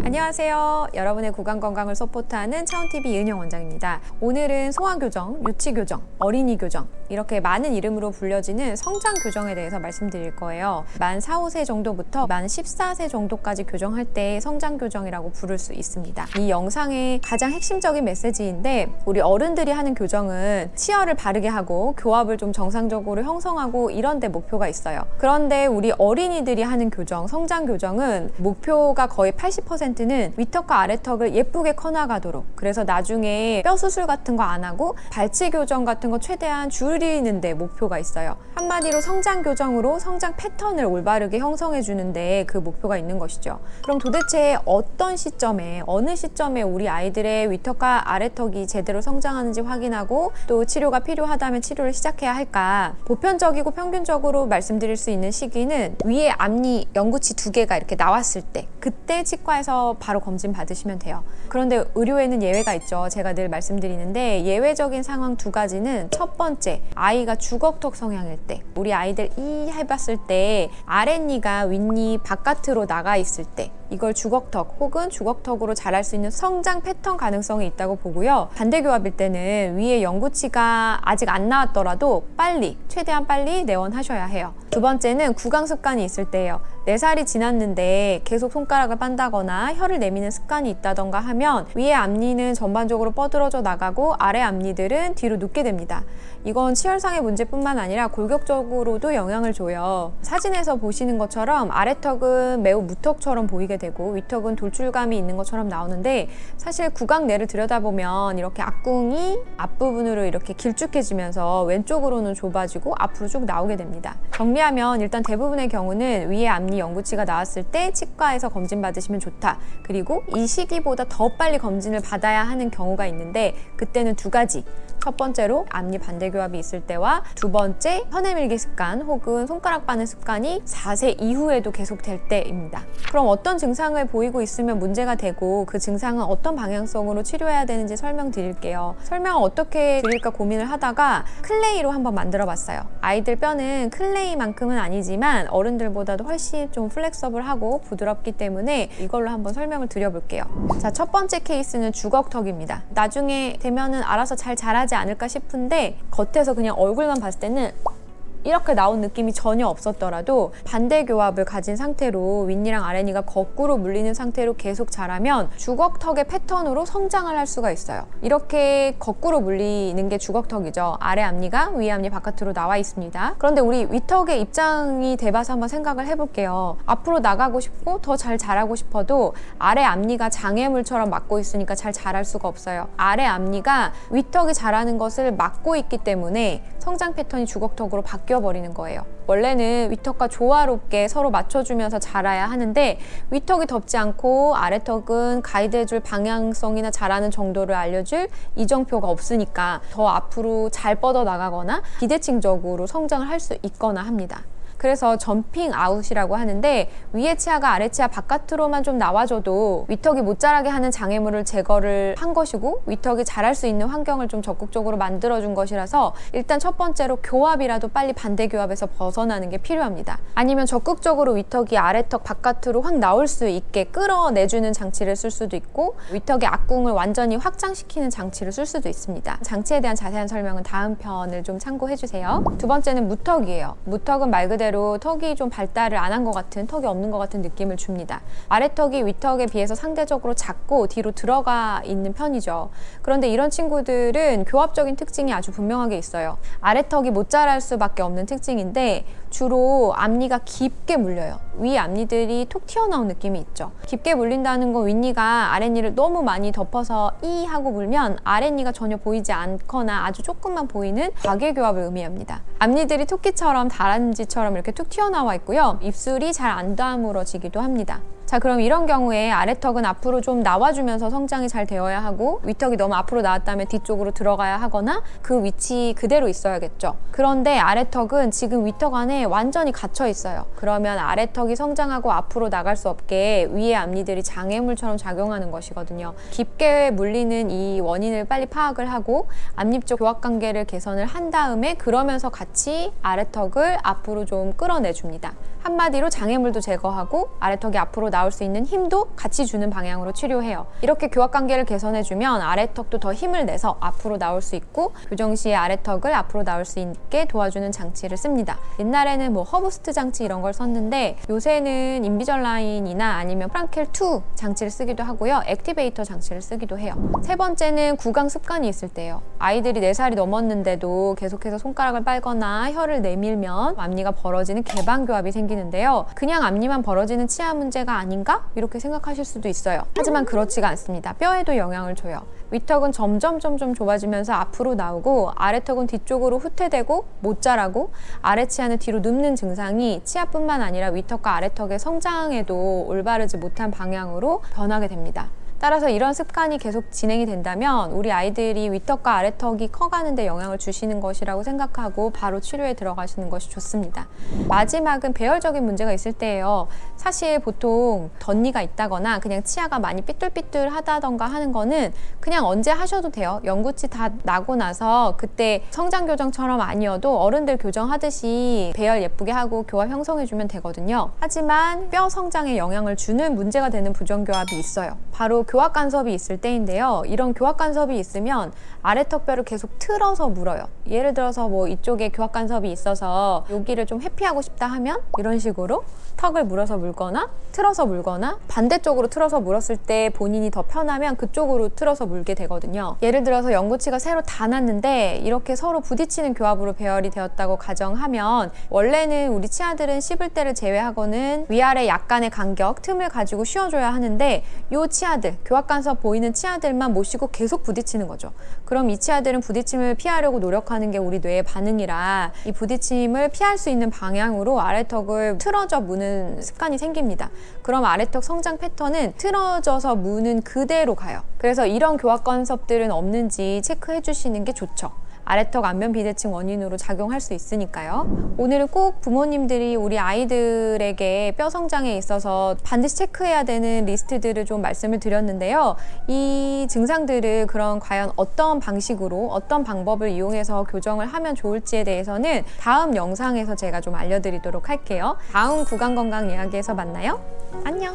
안녕하세요. 여러분의 구강 건강을 서포트하는 차원TV 이은영 원장입니다. 오늘은 소아교정, 유치교정, 어린이교정 이렇게 많은 이름으로 불려지는 성장교정에 대해서 말씀드릴 거예요. 만 4, 5세 정도부터 만 14세 정도까지 교정할 때 성장교정이라고 부를 수 있습니다. 이 영상의 가장 핵심적인 메시지인데 우리 어른들이 하는 교정은 치열을 바르게 하고 교합을 좀 정상적으로 형성하고 이런 데 목표가 있어요. 그런데 우리 어린이들이 하는 교정, 성장교정은 목표가 거의 80%는 위턱과 아래턱을 예쁘게 커나가도록, 그래서 나중에 뼈 수술 같은 거 안 하고 발치 교정 같은 거 최대한 줄이는 데 목표가 있어요. 한마디로 성장 교정으로 성장 패턴을 올바르게 형성해 주는데 그 목표가 있는 것이죠. 그럼 도대체 어떤 시점에, 어느 시점에 우리 아이들의 위턱과 아래턱이 제대로 성장하는지 확인하고 또 치료가 필요하다면 치료를 시작해야 할까? 보편적이고 평균적으로 말씀드릴 수 있는 시기는 위에 앞니 영구치 2개가 이렇게 나왔을 때, 그때 치과에서 바로 검진 받으시면 돼요. 그런데 의료에는 예외가 있죠. 제가 늘 말씀드리는데 예외적인 상황 2가지는, 첫 번째, 아이가 주걱턱 성향일 때, 우리 아이들 이 해봤을 때 아랫니가 윗니 바깥으로 나가 있을 때, 이걸 주걱턱 혹은 주걱턱으로 자랄 수 있는 성장 패턴 가능성이 있다고 보고요. 반대교합일 때는 위에 영구치가 아직 안 나왔더라도 빨리, 최대한 빨리 내원하셔야 해요. 두 번째는 구강 습관이 있을 때예요. 4살이 지났는데 계속 손가락을 빤다거나 혀를 내미는 습관이 있다던가 하면 위에 앞니는 전반적으로 뻗어져 나가고 아래 앞니들은 뒤로 눕게 됩니다. 이건 치열상의 문제뿐만 아니라 골격적으로도 영향을 줘요. 사진에서 보시는 것처럼 아래턱은 매우 무턱처럼 보이게 되고 위턱은 돌출감이 있는 것처럼 나오는데, 사실 구강 내를 들여다보면 이렇게 앞궁이 앞부분으로 이렇게 길쭉해지면서 왼쪽으로는 좁아지고 앞으로 쭉 나오게 됩니다. 정리하면 일단 대부분의 경우는 위에 앞니 영구치가 나왔을 때 치과에서 검진 받으시면 좋다. 그리고 이 시기보다 더 빨리 검진을 받아야 하는 경우가 있는데, 그때는 2가지. 첫 번째로 앞니 반대교합이 있을 때와, 두 번째 혀 내밀기 습관 혹은 손가락 빠는 습관이 4세 이후에도 계속될 때입니다. 그럼 어떤 증상을 보이고 있으면 문제가 되고 그 증상은 어떤 방향성으로 치료해야 되는지 설명드릴게요. 설명을 어떻게 드릴까 고민을 하다가 클레이로 한번 만들어 봤어요. 아이들 뼈는 클레이만큼은 아니지만 어른들보다도 훨씬 좀 플렉서블하고 부드럽기 때문에 이걸로 한번 설명을 드려볼게요. 자, 첫 번째 케이스는 주걱턱입니다. 나중에 되면은 알아서 잘 자라지 않을까 싶은데 겉에서 그냥 얼굴만 봤을 때는 이렇게 나온 느낌이 전혀 없었더라도 반대교합을 가진 상태로 윗니랑 아랫니가 거꾸로 물리는 상태로 계속 자라면 주걱턱의 패턴으로 성장을 할 수가 있어요. 이렇게 거꾸로 물리는 게 주걱턱이죠. 아래 앞니가 위 앞니 바깥으로 나와 있습니다. 그런데 우리 위턱의 입장이 돼봐서 한번 생각을 해볼게요. 앞으로 나가고 싶고 더 잘 자라고 싶어도 아래 앞니가 장애물처럼 막고 있으니까 잘 자랄 수가 없어요. 아래 앞니가 위턱이 자라는 것을 막고 있기 때문에 성장 패턴이 주걱턱으로 바뀌어 버리는 거예요. 원래는 위턱과 조화롭게 서로 맞춰주면서 자라야 하는데 위턱이 덮지 않고 아래턱은 가이드해줄 방향성이나 자라는 정도를 알려줄 이정표가 없으니까 더 앞으로 잘 뻗어 나가거나 비대칭적으로 성장을 할 수 있거나 합니다. 그래서 점핑 아웃이라고 하는데, 위에 치아가 아래 치아 바깥으로만 좀 나와줘도 위턱이 못 자라게 하는 장애물을 제거를 한 것이고 위턱이 자랄 수 있는 환경을 좀 적극적으로 만들어준 것이라서 일단 첫 번째로 교합이라도 빨리 반대 교합에서 벗어나는 게 필요합니다. 아니면 적극적으로 위턱이 아래턱 바깥으로 확 나올 수 있게 끌어내주는 장치를 쓸 수도 있고 위턱의 앞궁을 완전히 확장시키는 장치를 쓸 수도 있습니다. 장치에 대한 자세한 설명은 다음 편을 좀 참고해주세요. 두 번째는 무턱이에요. 무턱은 말 그대로 턱이 좀 발달을 안 한 것 같은, 턱이 없는 것 같은 느낌을 줍니다. 아래턱이 위턱에 비해서 상대적으로 작고 뒤로 들어가 있는 편이죠. 그런데 이런 친구들은 교합적인 특징이 아주 분명하게 있어요. 아래턱이 못 자랄 수밖에 없는 특징인데 주로 앞니가 깊게 물려요. 위 앞니들이 톡 튀어나온 느낌이 있죠. 깊게 물린다는 건 윗니가 아랫니를 너무 많이 덮어서 이 하고 물면 아랫니가 전혀 보이지 않거나 아주 조금만 보이는 과계교합을 의미합니다. 앞니들이 토끼처럼 다람쥐처럼 이렇게 툭 튀어나와 있고요. 입술이 잘 안 다물어지기도 합니다. 자, 그럼 이런 경우에 아래턱은 앞으로 좀 나와주면서 성장이 잘 되어야 하고 위턱이 너무 앞으로 나왔다면 뒤쪽으로 들어가야 하거나 그 위치 그대로 있어야겠죠. 그런데 아래턱은 지금 위턱 안에 완전히 갇혀 있어요. 그러면 아래턱이 성장하고 앞으로 나갈 수 없게 위의 앞니들이 장애물처럼 작용하는 것이거든요. 깊게 물리는 이 원인을 빨리 파악을 하고 앞니쪽 교합관계를 개선을 한 다음에 그러면서 같이 아래턱을 앞으로 좀 끌어내줍니다. 한마디로 장애물도 제거하고 아래턱이 앞으로 나올 수 있는 힘도 같이 주는 방향으로 치료해요. 이렇게 교합관계를 개선해주면 아래턱도 더 힘을 내서 앞으로 나올 수 있고 교정 시에 아래턱을 앞으로 나올 수 있게 도와주는 장치를 씁니다. 옛날에는 뭐 허브스트 장치 이런 걸 썼는데 요새는 인비절라인이나 아니면 프랑켈2 장치를 쓰기도 하고요. 액티베이터 장치를 쓰기도 해요. 세 번째는 구강 습관이 있을 때예요. 아이들이 4살이 넘었는데도 계속해서 손가락을 빨거나 혀를 내밀면 앞니가 벌어지는 개방교합이 생기는데요. 그냥 앞니만 벌어지는 치아 문제가 아닌가? 이렇게 생각하실 수도 있어요. 하지만 그렇지가 않습니다. 뼈에도 영향을 줘요. 윗턱은 점점 좁아지면서 앞으로 나오고 아래턱은 뒤쪽으로 후퇴되고 못 자라고 아래 치아는 뒤로 눕는 증상이 치아뿐만 아니라 윗턱과 아래턱의 성장에도 올바르지 못한 방향으로 변하게 됩니다. 따라서 이런 습관이 계속 진행이 된다면 우리 아이들이 윗턱과 아래턱이 커가는 데 영향을 주시는 것이라고 생각하고 바로 치료에 들어가시는 것이 좋습니다. 마지막은 배열적인 문제가 있을 때예요. 사실 보통 덧니가 있다거나 그냥 치아가 많이 삐뚤삐뚤하다던가 하는 거는 그냥 언제 하셔도 돼요. 연구치 다 나고 나서 그때 성장 교정처럼 아니어도 어른들 교정하듯이 배열 예쁘게 하고 교합 형성해주면 되거든요. 하지만 뼈 성장에 영향을 주는 문제가 되는 부정교합이 있어요. 바로 교합 간섭이 있을 때인데요. 이런 교합 간섭이 있으면 아래턱뼈를 계속 틀어서 물어요. 예를 들어서 뭐 이쪽에 교합 간섭이 있어서 여기를 좀 회피하고 싶다 하면 이런 식으로 턱을 물어서 물거나 틀어서 물거나 반대쪽으로 틀어서 물었을 때 본인이 더 편하면 그쪽으로 틀어서 물게 되거든요. 예를 들어서 연구치가 새로 다 났는데 이렇게 서로 부딪히는 교합으로 배열이 되었다고 가정하면 원래는 우리 치아들은 씹을 때를 제외하고는 위아래 약간의 간격, 틈을 가지고 쉬어줘야 하는데 이 치아들, 교합 간섭 보이는 치아들만 못 쉬고 계속 부딪히는 거죠. 그럼 이 치아들은 부딪힘을 피하려고 노력하는 게 우리 뇌의 반응이라 이 부딪힘을 피할 수 있는 방향으로 아래턱을 틀어져 무는 습관이 생깁니다. 그럼 아래턱 성장 패턴은 틀어져서 무는 그대로 가요. 그래서 이런 교합 간섭들은 없는지 체크해 주시는 게 좋죠. 아래턱 안면 비대칭 원인으로 작용할 수 있으니까요. 오늘은 꼭 부모님들이 우리 아이들에게 뼈 성장에 있어서 반드시 체크해야 되는 리스트들을 좀 말씀을 드렸는데요. 이 증상들을 그럼 과연 어떤 방식으로 어떤 방법을 이용해서 교정을 하면 좋을지에 대해서는 다음 영상에서 제가 좀 알려드리도록 할게요. 다음 구강건강 이야기에서 만나요. 안녕.